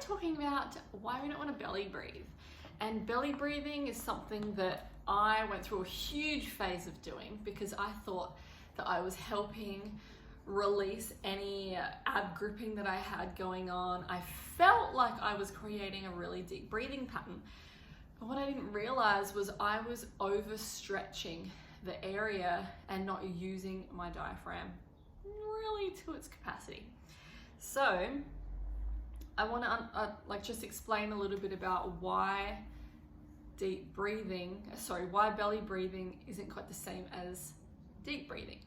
talking about why we don't want to belly breathe. And belly breathing is something that I went through a huge phase of doing because I thought that I was helping release any ab gripping that I had going on. I felt like I was creating a really deep breathing pattern. But what I didn't realize was I was overstretching the area and not using my diaphragm really to its capacity. So I want to just explain a little bit about why why belly breathing isn't quite the same as deep breathing.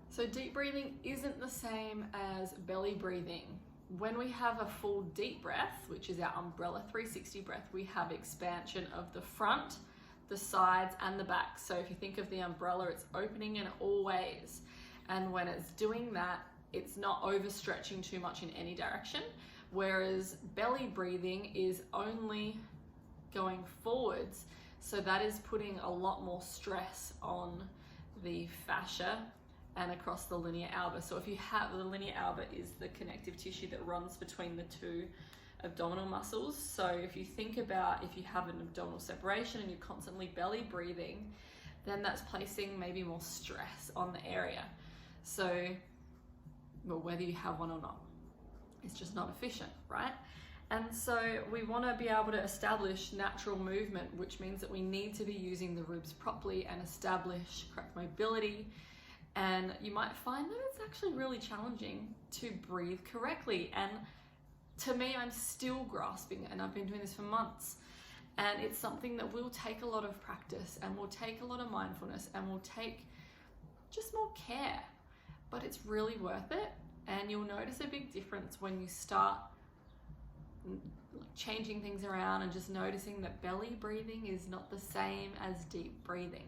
So deep breathing isn't the same as belly breathing. When we have a full deep breath, which is our umbrella 360 breath, we have expansion of the front, the sides, and the back. So if you think of the umbrella, it's opening in all ways. And when it's doing that, it's not overstretching too much in any direction. Whereas belly breathing is only going forwards. So that is putting a lot more stress on the fascia and across the linea alba. So if you have, the linea alba is the connective tissue that runs between the two abdominal muscles. So if you think about if you have an abdominal separation and you're constantly belly breathing, then that's placing maybe more stress on the area. So, well, whether you have one or not, it's just not efficient, right? And so we want to be able to establish natural movement, which means that we need to be using the ribs properly and establish correct mobility. And you might find that it's actually really challenging to breathe correctly. And to me, I'm still grasping it, and I've been doing this for months. And it's something that will take a lot of practice and will take a lot of mindfulness and will take just more care. But it's really worth it. And you'll notice a big difference when you start changing things around and just noticing that belly breathing is not the same as deep breathing.